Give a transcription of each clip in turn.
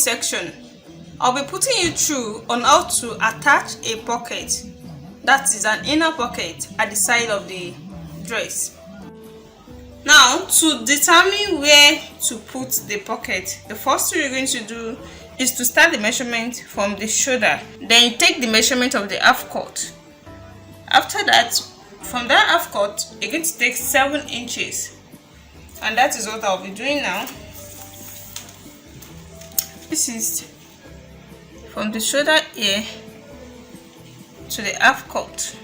this section, I'll be putting you through on how to attach a pocket, that is an inner pocket at the side of the dress. Now, to determine where to put the pocket, the first thing you're going to do is to start the measurement from the shoulder. Then you take the measurement of the half cut. After that, from that half cut, you're going to take 7 inches. And that is what I'll be doing now. This is from the shoulder here to the half cut.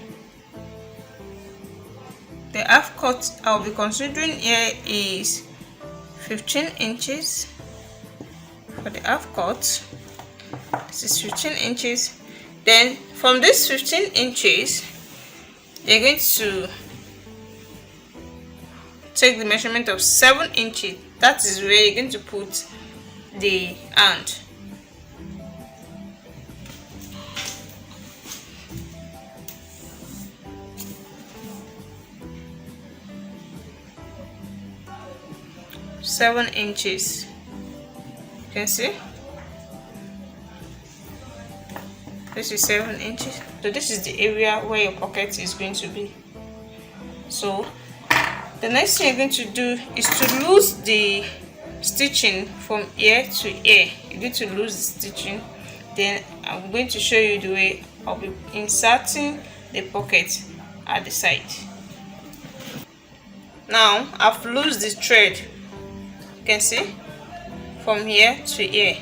The half cut I'll be considering here is 15 inches for the half cut. This is 15 inches. Then from this 15 inches, you're going to take the measurement of 7 inches. That is where you're going to put the hand. Seven inches. You can see this is 7 inches. So this is the area where your pocket is going to be. So the next thing you're going to do is to lose the stitching from ear to ear. You're going to lose the stitching. Then I'm going to show you the way I'll be inserting the pocket at the side. Now I've loosed the thread. You can see from here to here.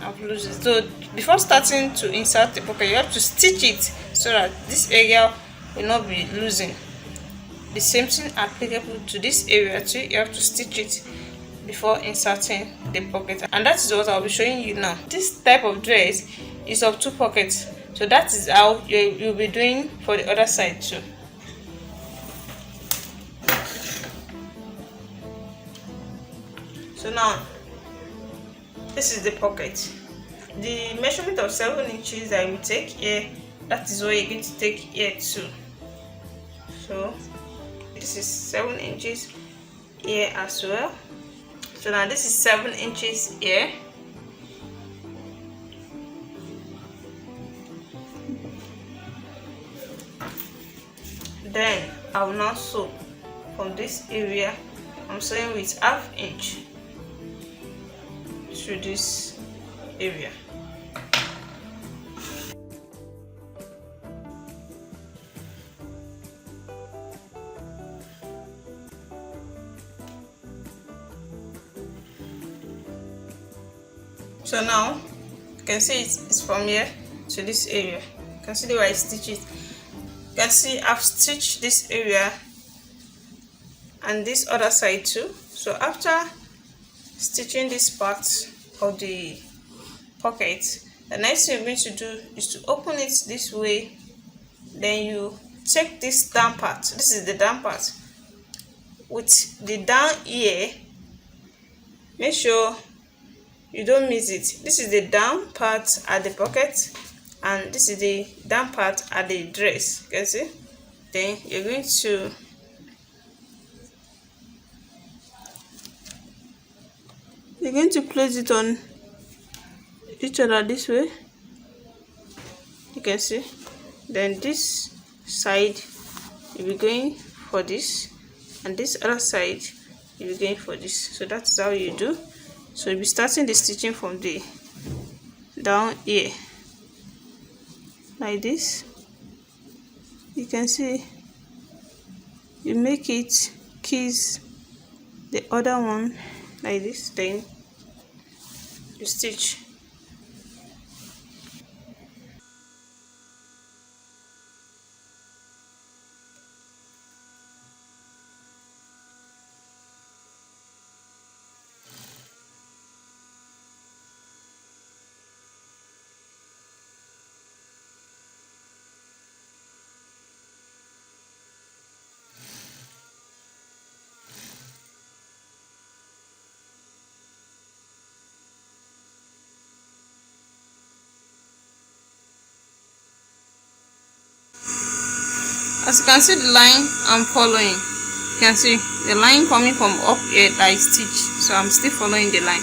I've loosed it. So before starting to insert the pocket, you have to stitch it so that this area will not be losing. The same thing applicable to this area too. You have to stitch it before inserting the pocket, and that is what I'll be showing you now. This type of dress is of 2 pockets, so that is how you'll be doing for the other side too. So now this is the pocket. The measurement of 7 inches I will take here, that is what you're going to take here too. So this is 7 inches here as well. So now this is 7 inches here. Then I will now sew from this area. I'm sewing with 1/2 inch through this area. So now you can see it's from here to this area. You can see the way I stitch it. You can see I've stitched this area and this other side too. So after stitching this part of the pocket, the next thing you're going to do is to open it this way. Then you take this down part. This is the down part. With the down here, make sure you don't miss it. This is the down part at the pocket, and this is the down part at the dress. You can see. Then you're going to place it on each other this way. You can see. Then this side you'll be going for this, and this other side you'll be going for this. So that's how you do. So you'll be starting the stitching from the down here like this. You can see you make it kiss the other one like this, then you stitch. As you can see the line I'm following, you can see the line coming from up here that I stitch, so I'm still following the line.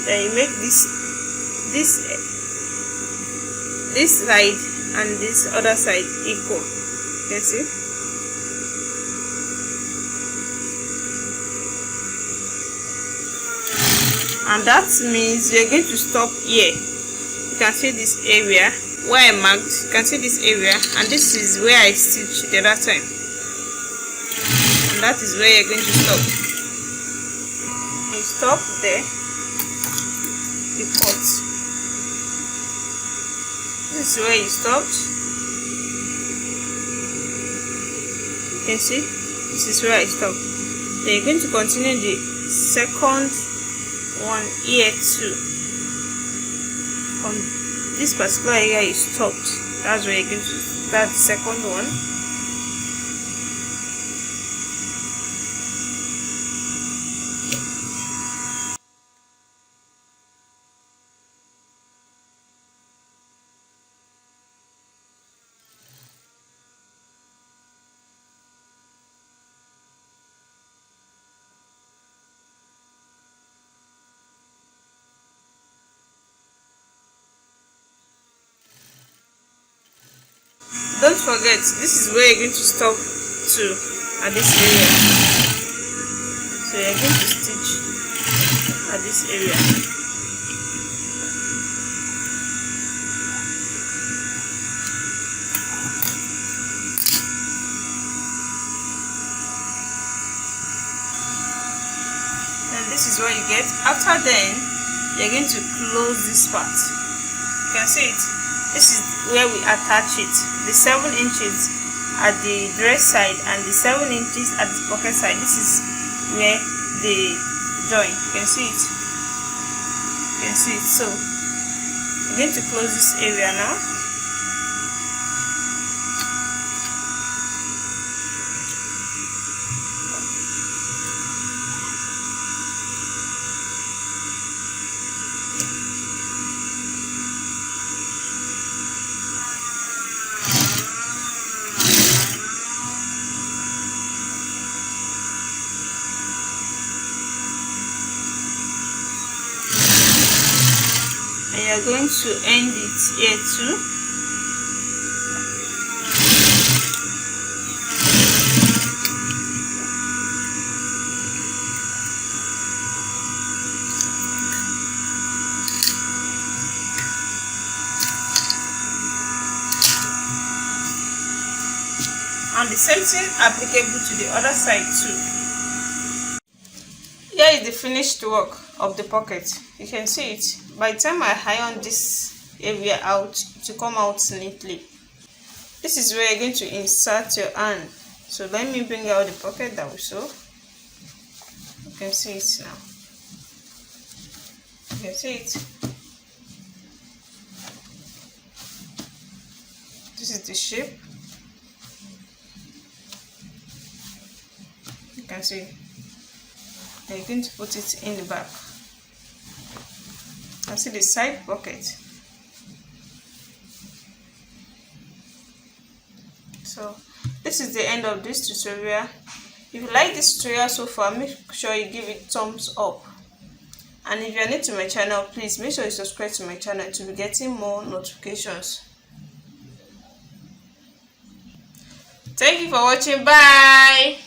Then you make this side and this other side equal. You can see. And that means you're going to stop here. You can see this area where I marked. You can see this area, and this is where I stitched the other time, and that is where you're going to stop. You stop there, you cut. This is where you stopped. You can see this is where I stopped. Then you're going to continue the second one here too. From this particular area you stopped, that's where you're going to start the second one. Don't forget, this is where you're going to stop too, at this area. So you're going to stitch at this area. And this is what you get. After then, you're going to close this part. You can see it. This is where we attach it. The 7 inches at the dress side and the 7 inches at the pocket side. This is where they join. You can see it. You can see it. So I'm going to close this area now. And you're going to end it here too. And the same thing applicable to the other side too. Here is the finished work of the pocket. You can see it. By the time I iron this area out, to come out neatly. This is where you're going to insert your hand. So let me bring out the pocket that we sew. You can see it now. You can see it. This is the shape. You can see. Then you're going to put it in the back. And see the side pocket. So this is the end of this tutorial. If you like this tutorial so far, make sure you give it thumbs up. And if you are new to my channel, please make sure you subscribe to my channel to be getting more notifications. Thank you for watching. Bye.